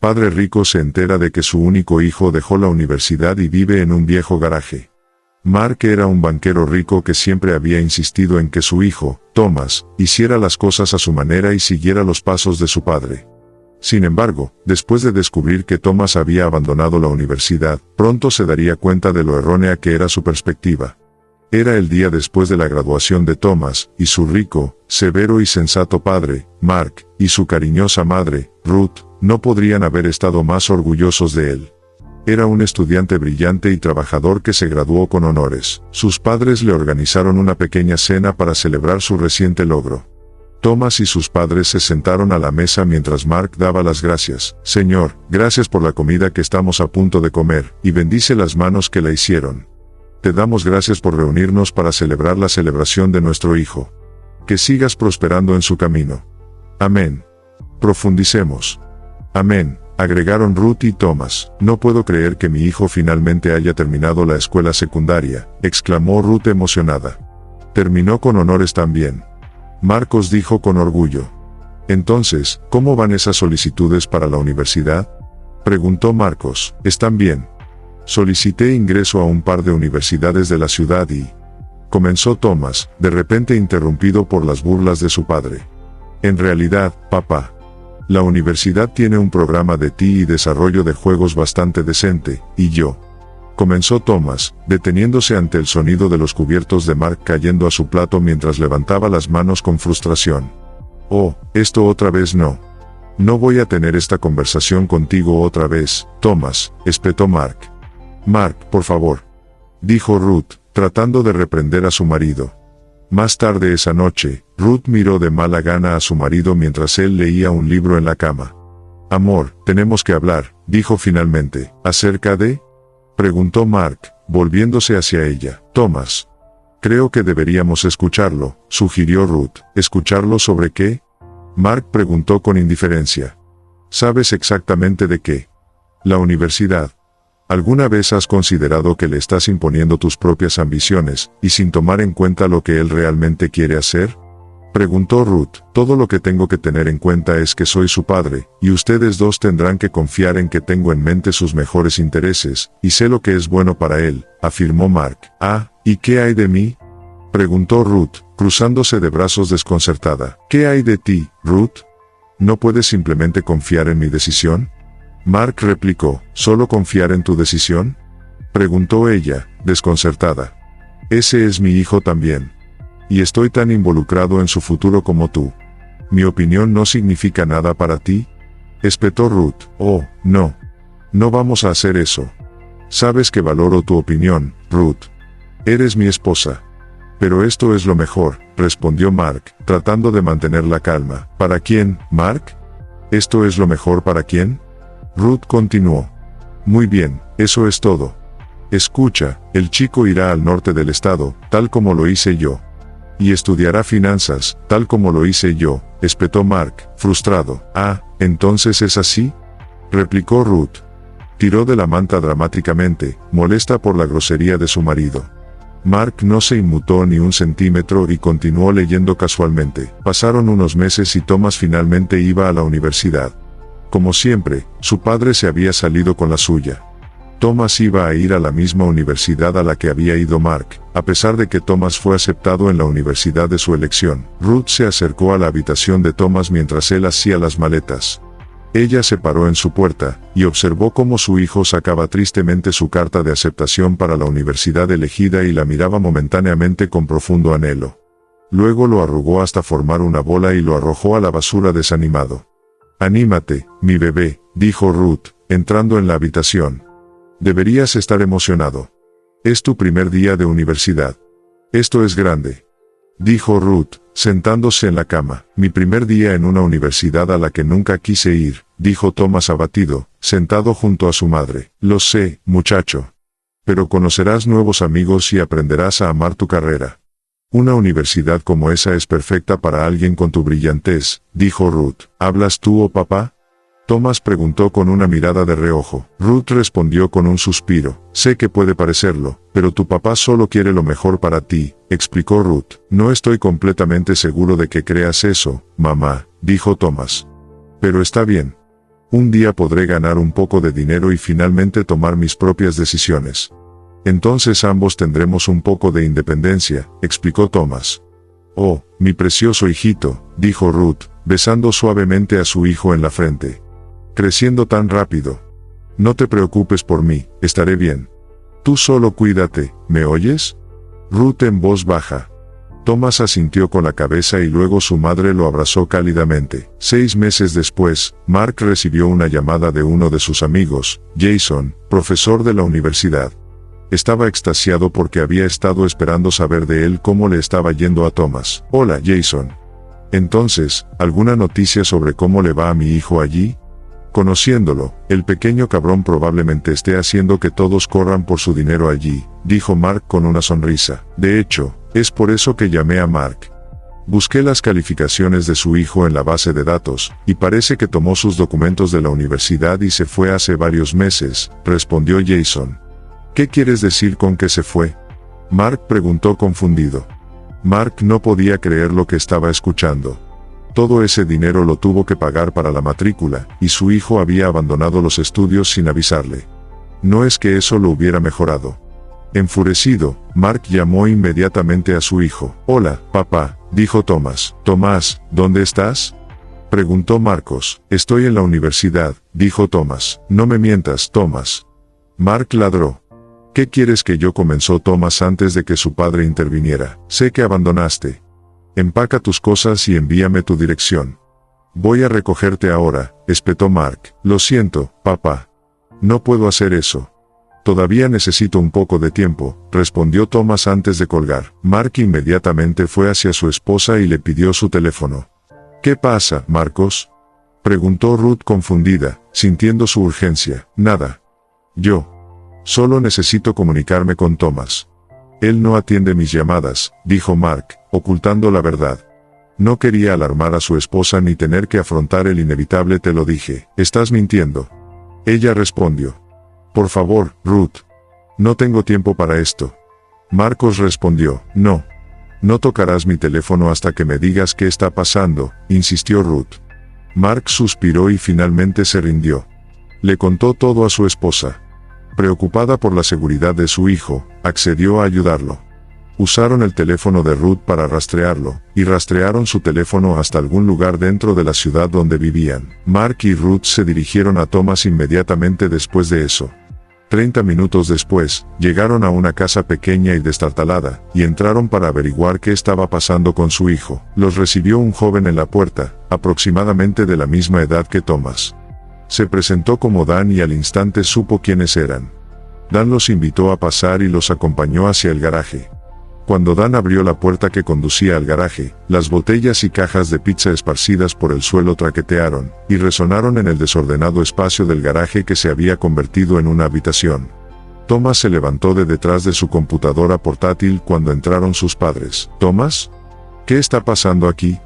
Padre rico se entera de que su único hijo dejó la universidad y vive en un viejo garaje. Mark era un banquero rico que siempre había insistido en que su hijo, Thomas, hiciera las cosas a su manera y siguiera los pasos de su padre. Sin embargo, después de descubrir que Thomas había abandonado la universidad, pronto se daría cuenta de lo errónea que era su perspectiva. Era el día después de la graduación de Thomas, y su rico, severo y sensato padre, Mark, y su cariñosa madre, Ruth, no podrían haber estado más orgullosos de él. Era un estudiante brillante y trabajador que se graduó con honores. Sus padres le organizaron una pequeña cena para celebrar su reciente logro. Thomas y sus padres se sentaron a la mesa mientras Mark daba las gracias. Señor, gracias por la comida que estamos a punto de comer, y bendice las manos que la hicieron. Te damos gracias por reunirnos para celebrar la celebración de nuestro hijo. Que sigas prosperando en su camino. Amén. Profundicemos. Amén, agregaron Ruth y Thomas. No puedo creer que mi hijo finalmente haya terminado la escuela secundaria, exclamó Ruth emocionada. Terminó con honores también. Marcos dijo con orgullo. Entonces, ¿cómo van esas solicitudes para la universidad? Preguntó Marcos. ¿Están bien? Solicité ingreso a un par de universidades de la ciudad y... comenzó Thomas, de repente interrumpido por las burlas de su padre. En realidad, papá, la universidad tiene un programa de TI y desarrollo de juegos bastante decente, y yo... comenzó Thomas, deteniéndose ante el sonido de los cubiertos de Mark cayendo a su plato mientras levantaba las manos con frustración. Oh, esto otra vez no. No voy a tener esta conversación contigo otra vez, Thomas, espetó Mark. Mark, por favor, dijo Ruth, tratando de reprender a su marido. Más tarde esa noche, Ruth miró de mala gana a su marido mientras él leía un libro en la cama. Amor, tenemos que hablar, dijo finalmente. ¿Acerca de? Preguntó Mark, volviéndose hacia ella. Thomas. Creo que deberíamos escucharlo, sugirió Ruth. ¿Escucharlo sobre qué? Mark preguntó con indiferencia. ¿Sabes exactamente de qué? La universidad. ¿Alguna vez has considerado que le estás imponiendo tus propias ambiciones, y sin tomar en cuenta lo que él realmente quiere hacer? Preguntó Ruth. Todo lo que tengo que tener en cuenta es que soy su padre, y ustedes dos tendrán que confiar en que tengo en mente sus mejores intereses, y sé lo que es bueno para él, afirmó Mark. Ah, ¿y qué hay de mí? Preguntó Ruth, cruzándose de brazos desconcertada. ¿Qué hay de ti, Ruth? ¿No puedes simplemente confiar en mi decisión? Mark replicó. ¿Solo confiar en tu decisión? Preguntó ella, desconcertada. Ese es mi hijo también. Y estoy tan involucrado en su futuro como tú. ¿Mi opinión no significa nada para ti? Espetó Ruth. Oh, no. No vamos a hacer eso. Sabes que valoro tu opinión, Ruth. Eres mi esposa. Pero esto es lo mejor, respondió Mark, tratando de mantener la calma. ¿Para quién, Mark? ¿Esto es lo mejor para quién? Ruth continuó. Muy bien, eso es todo. Escucha, el chico irá al norte del estado, tal como lo hice yo. Y estudiará finanzas, tal como lo hice yo, espetó Mark, frustrado. Ah, ¿entonces es así? Replicó Ruth. Tiró de la manta dramáticamente, molesta por la grosería de su marido. Mark no se inmutó ni un centímetro y continuó leyendo casualmente. Pasaron unos meses y Thomas finalmente iba a la universidad. Como siempre, su padre se había salido con la suya. Thomas iba a ir a la misma universidad a la que había ido Mark, a pesar de que Thomas fue aceptado en la universidad de su elección. Ruth se acercó a la habitación de Thomas mientras él hacía las maletas. Ella se paró en su puerta, y observó cómo su hijo sacaba tristemente su carta de aceptación para la universidad elegida y la miraba momentáneamente con profundo anhelo. Luego lo arrugó hasta formar una bola y lo arrojó a la basura desanimado. Anímate, mi bebé, dijo Ruth, entrando en la habitación. Deberías estar emocionado. Es tu primer día de universidad. Esto es grande. Dijo Ruth, sentándose en la cama. Mi primer día en una universidad a la que nunca quise ir, dijo Thomas abatido, sentado junto a su madre. Lo sé, muchacho. Pero conocerás nuevos amigos y aprenderás a amar tu carrera. Una universidad como esa es perfecta para alguien con tu brillantez, dijo Ruth. ¿Hablas tú o papá? Thomas preguntó con una mirada de reojo. Ruth respondió con un suspiro. Sé que puede parecerlo, pero tu papá solo quiere lo mejor para ti, explicó Ruth. No estoy completamente seguro de que creas eso, mamá, dijo Thomas. Pero está bien. Un día podré ganar un poco de dinero y finalmente tomar mis propias decisiones. Entonces ambos tendremos un poco de independencia, explicó Thomas. Oh, mi precioso hijito, dijo Ruth, besando suavemente a su hijo en la frente. Creciendo tan rápido. No te preocupes por mí, estaré bien. Tú solo cuídate, ¿me oyes? Ruth en voz baja. Thomas asintió con la cabeza y luego su madre lo abrazó cálidamente. 6 meses después, Mark recibió una llamada de uno de sus amigos, Jason, profesor de la universidad. Estaba extasiado porque había estado esperando saber de él cómo le estaba yendo a Thomas. Hola, Jason. Entonces, ¿alguna noticia sobre cómo le va a mi hijo allí? Conociéndolo, el pequeño cabrón probablemente esté haciendo que todos corran por su dinero allí, dijo Mark con una sonrisa. De hecho, es por eso que llamé a Mark. Busqué las calificaciones de su hijo en la base de datos, y parece que tomó sus documentos de la universidad y se fue hace varios meses, respondió Jason. ¿Qué quieres decir con que se fue? Mark preguntó confundido. Mark no podía creer lo que estaba escuchando. Todo ese dinero lo tuvo que pagar para la matrícula, y su hijo había abandonado los estudios sin avisarle. No es que eso lo hubiera mejorado. Enfurecido, Mark llamó inmediatamente a su hijo. Hola, papá, dijo Thomas. Tomás, ¿dónde estás? Preguntó Marcos. Estoy en la universidad, dijo Thomas. No me mientas, Thomas. Mark ladró. ¿Qué quieres que yo? Comenzó Thomas antes de que su padre interviniera. Sé que abandonaste. Empaca tus cosas y envíame tu dirección. Voy a recogerte ahora, espetó Mark. Lo siento, papá. No puedo hacer eso. Todavía necesito un poco de tiempo, respondió Thomas antes de colgar. Mark inmediatamente fue hacia su esposa y le pidió su teléfono. ¿Qué pasa, Marcos? Preguntó Ruth confundida, sintiendo su urgencia. Nada. Yo. Solo necesito comunicarme con Thomas. Él no atiende mis llamadas, dijo Mark, ocultando la verdad. No quería alarmar a su esposa ni tener que afrontar el inevitable. Te lo dije. ¿Estás mintiendo? Ella respondió. Por favor, Ruth. No tengo tiempo para esto. Marcos respondió. No. No tocarás mi teléfono hasta que me digas qué está pasando, insistió Ruth. Mark suspiró y finalmente se rindió. Le contó todo a su esposa. Preocupada por la seguridad de su hijo, accedió a ayudarlo. Usaron el teléfono de Ruth para rastrearlo, y rastrearon su teléfono hasta algún lugar dentro de la ciudad donde vivían. Mark y Ruth se dirigieron a Thomas inmediatamente después de eso. 30 minutos después, llegaron a una casa pequeña y destartalada, y entraron para averiguar qué estaba pasando con su hijo. Los recibió un joven en la puerta, aproximadamente de la misma edad que Thomas. Se presentó como Dan y al instante supo quiénes eran. Dan los invitó a pasar y los acompañó hacia el garaje. Cuando Dan abrió la puerta que conducía al garaje, las botellas y cajas de pizza esparcidas por el suelo traquetearon, y resonaron en el desordenado espacio del garaje que se había convertido en una habitación. Thomas se levantó de detrás de su computadora portátil cuando entraron sus padres. ¿Thomas? ¿Qué está pasando aquí?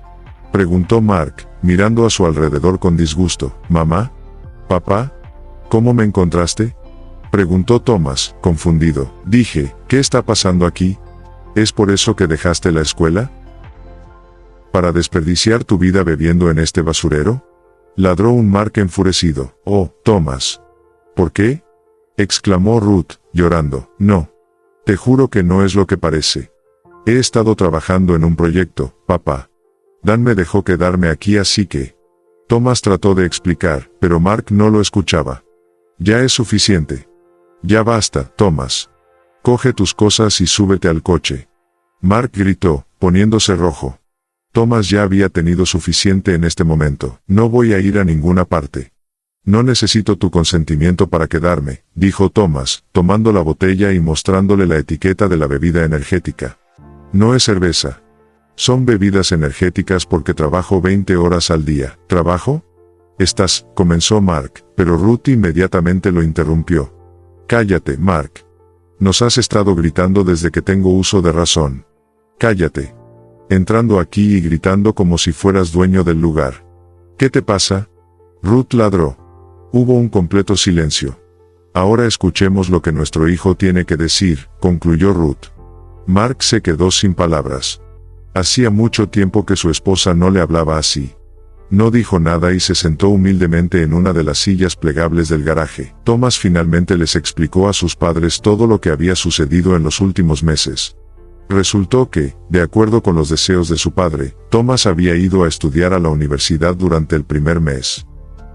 Preguntó Mark, mirando a su alrededor con disgusto. ¿Mamá? ¿Papá? ¿Cómo me encontraste? Preguntó Thomas, confundido. Dije, ¿qué está pasando aquí? ¿Es por eso que dejaste la escuela? ¿Para desperdiciar tu vida bebiendo en este basurero? Ladró un Mark enfurecido. Oh, Thomas. ¿Por qué? Exclamó Ruth, llorando. No. Te juro que no es lo que parece. He estado trabajando en un proyecto, papá. Dan me dejó quedarme aquí así que... Thomas trató de explicar, pero Mark no lo escuchaba. Ya es suficiente. Ya basta, Thomas. Coge tus cosas y súbete al coche. Mark gritó, poniéndose rojo. Thomas ya había tenido suficiente en este momento. No voy a ir a ninguna parte. No necesito tu consentimiento para quedarme, dijo Thomas, tomando la botella y mostrándole la etiqueta de la bebida energética. No es cerveza. Son bebidas energéticas porque trabajo 20 horas al día. ¿Trabajo? Comenzó Mark, pero Ruth inmediatamente lo interrumpió. Cállate, Mark. Nos has estado gritando desde que tengo uso de razón. Cállate. Entrando aquí y gritando como si fueras dueño del lugar. ¿Qué te pasa? Ruth ladró. Hubo un completo silencio. Ahora escuchemos lo que nuestro hijo tiene que decir, concluyó Ruth. Mark se quedó sin palabras. Hacía mucho tiempo que su esposa no le hablaba así. No dijo nada y se sentó humildemente en una de las sillas plegables del garaje. Thomas finalmente les explicó a sus padres todo lo que había sucedido en los últimos meses. Resultó que, de acuerdo con los deseos de su padre, Thomas había ido a estudiar a la universidad durante el primer mes.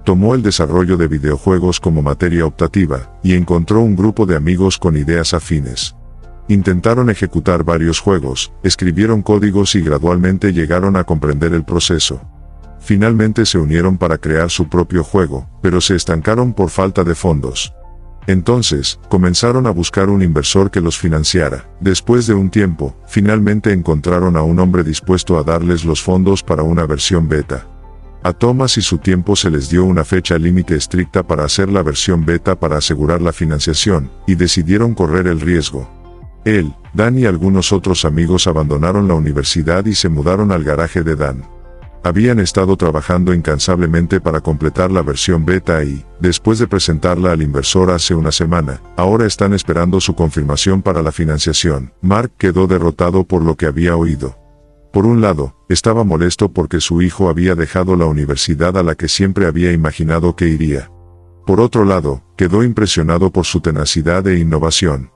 Tomó el desarrollo de videojuegos como materia optativa, y encontró un grupo de amigos con ideas afines. Intentaron ejecutar varios juegos, escribieron códigos y gradualmente llegaron a comprender el proceso. Finalmente se unieron para crear su propio juego, pero se estancaron por falta de fondos. Entonces, comenzaron a buscar un inversor que los financiara. Después de un tiempo, finalmente encontraron a un hombre dispuesto a darles los fondos para una versión beta. A Thomas y su tiempo se les dio una fecha límite estricta para hacer la versión beta para asegurar la financiación, y decidieron correr el riesgo. Él, Dan y algunos otros amigos abandonaron la universidad y se mudaron al garaje de Dan. Habían estado trabajando incansablemente para completar la versión beta y, después de presentarla al inversor hace una semana, ahora están esperando su confirmación para la financiación. Mark quedó derrotado por lo que había oído. Por un lado, estaba molesto porque su hijo había dejado la universidad a la que siempre había imaginado que iría. Por otro lado, quedó impresionado por su tenacidad e innovación.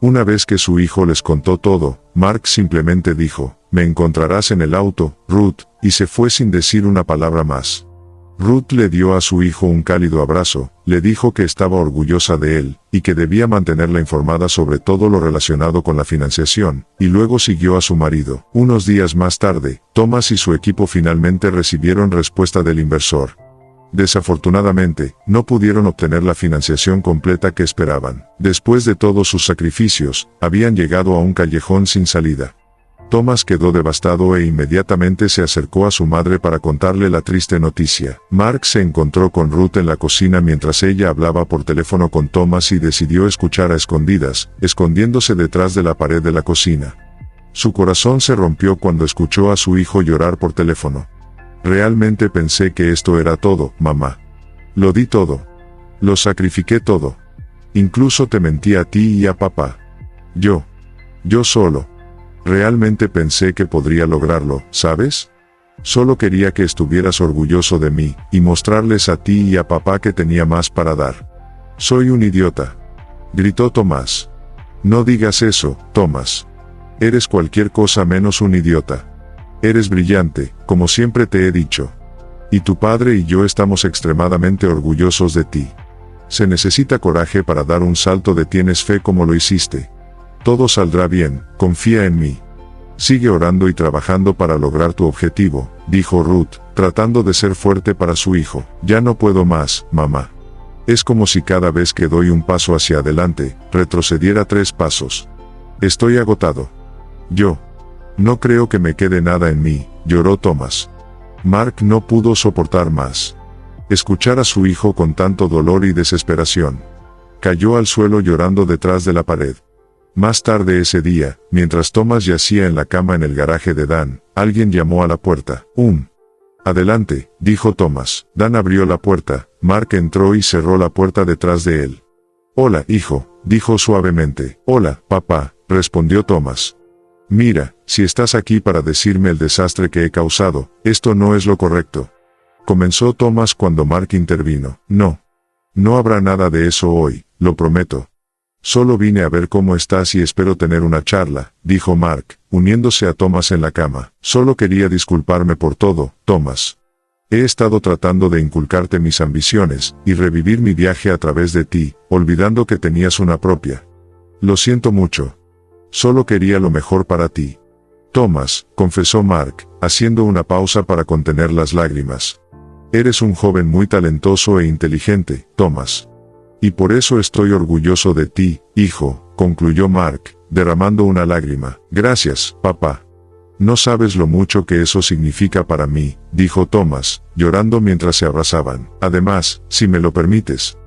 Una vez que su hijo les contó todo, Mark simplemente dijo, «Me encontrarás en el auto, Ruth», y se fue sin decir una palabra más. Ruth le dio a su hijo un cálido abrazo, le dijo que estaba orgullosa de él, y que debía mantenerla informada sobre todo lo relacionado con la financiación, y luego siguió a su marido. Unos días más tarde, Thomas y su equipo finalmente recibieron respuesta del inversor. Desafortunadamente, no pudieron obtener la financiación completa que esperaban. Después de todos sus sacrificios, habían llegado a un callejón sin salida. Thomas quedó devastado e inmediatamente se acercó a su madre para contarle la triste noticia. Mark se encontró con Ruth en la cocina mientras ella hablaba por teléfono con Thomas y decidió escuchar a escondidas, escondiéndose detrás de la pared de la cocina. Su corazón se rompió cuando escuchó a su hijo llorar por teléfono. Realmente pensé que esto era todo, mamá. Lo di todo. Lo sacrifiqué todo. Incluso te mentí a ti y a papá. Yo solo. Realmente pensé que podría lograrlo, ¿sabes? Solo quería que estuvieras orgulloso de mí, y mostrarles a ti y a papá que tenía más para dar. Soy un idiota. Gritó Tomás. No digas eso, Thomas. Eres cualquier cosa menos un idiota. Eres brillante, como siempre te he dicho. Y tu padre y yo estamos extremadamente orgullosos de ti. Se necesita coraje para dar un salto de tienes fe como lo hiciste. Todo saldrá bien, confía en mí. Sigue orando y trabajando para lograr tu objetivo, dijo Ruth, tratando de ser fuerte para su hijo. Ya no puedo más, mamá. Es como si cada vez que doy un paso hacia adelante, retrocediera 3 pasos. Estoy agotado. No creo que me quede nada en mí, lloró Thomas. Mark no pudo soportar más. Escuchar a su hijo con tanto dolor y desesperación. Cayó al suelo llorando detrás de la pared. Más tarde ese día, mientras Thomas yacía en la cama en el garaje de Dan, alguien llamó a la puerta. Adelante, dijo Thomas. Dan abrió la puerta, Mark entró y cerró la puerta detrás de él. Hola, hijo, dijo suavemente. Hola, papá, respondió Thomas. Mira, si estás aquí para decirme el desastre que he causado, esto no es lo correcto. Comenzó Thomas cuando Mark intervino. No habrá nada de eso hoy, lo prometo. Solo vine a ver cómo estás y espero tener una charla, dijo Mark, uniéndose a Thomas en la cama. Solo quería disculparme por todo, Thomas. He estado tratando de inculcarte mis ambiciones, y revivir mi viaje a través de ti, olvidando que tenías una propia. Lo siento mucho. Solo quería lo mejor para ti. Thomas, confesó Mark, haciendo una pausa para contener las lágrimas. Eres un joven muy talentoso e inteligente, Thomas. Y por eso estoy orgulloso de ti, hijo, concluyó Mark, derramando una lágrima. Gracias, papá. No sabes lo mucho que eso significa para mí, dijo Thomas, llorando mientras se abrazaban. Además, si me lo permites,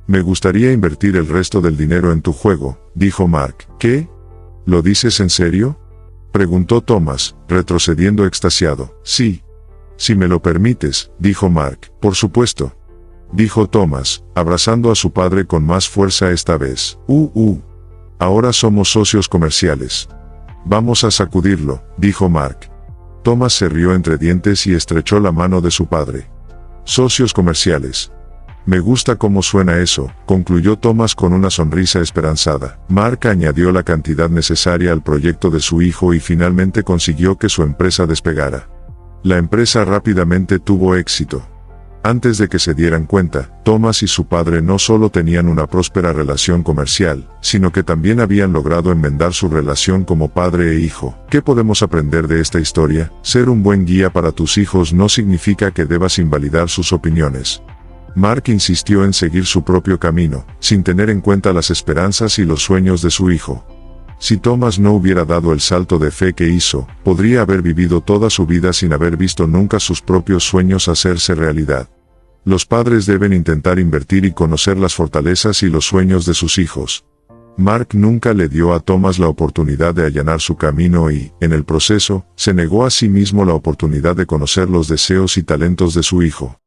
me gustaría invertir el resto del dinero en tu juego, dijo Mark. ¿Qué? ¿Lo dices en serio? Preguntó Thomas, retrocediendo extasiado. Sí. Si me lo permites, dijo Mark. Por supuesto, dijo Thomas, abrazando a su padre con más fuerza esta vez. Ahora somos socios comerciales. Vamos a sacudirlo, dijo Mark. Thomas se rió entre dientes y estrechó la mano de su padre. Socios comerciales. Me gusta cómo suena eso, concluyó Thomas con una sonrisa esperanzada. Mark añadió la cantidad necesaria al proyecto de su hijo y finalmente consiguió que su empresa despegara. La empresa rápidamente tuvo éxito. Antes de que se dieran cuenta, Thomas y su padre no solo tenían una próspera relación comercial, sino que también habían logrado enmendar su relación como padre e hijo. ¿Qué podemos aprender de esta historia? Ser un buen guía para tus hijos no significa que debas invalidar sus opiniones. Mark insistió en seguir su propio camino, sin tener en cuenta las esperanzas y los sueños de su hijo. Si Thomas no hubiera dado el salto de fe que hizo, podría haber vivido toda su vida sin haber visto nunca sus propios sueños hacerse realidad. Los padres deben intentar invertir y conocer las fortalezas y los sueños de sus hijos. Mark nunca le dio a Thomas la oportunidad de allanar su camino y, en el proceso, se negó a sí mismo la oportunidad de conocer los deseos y talentos de su hijo.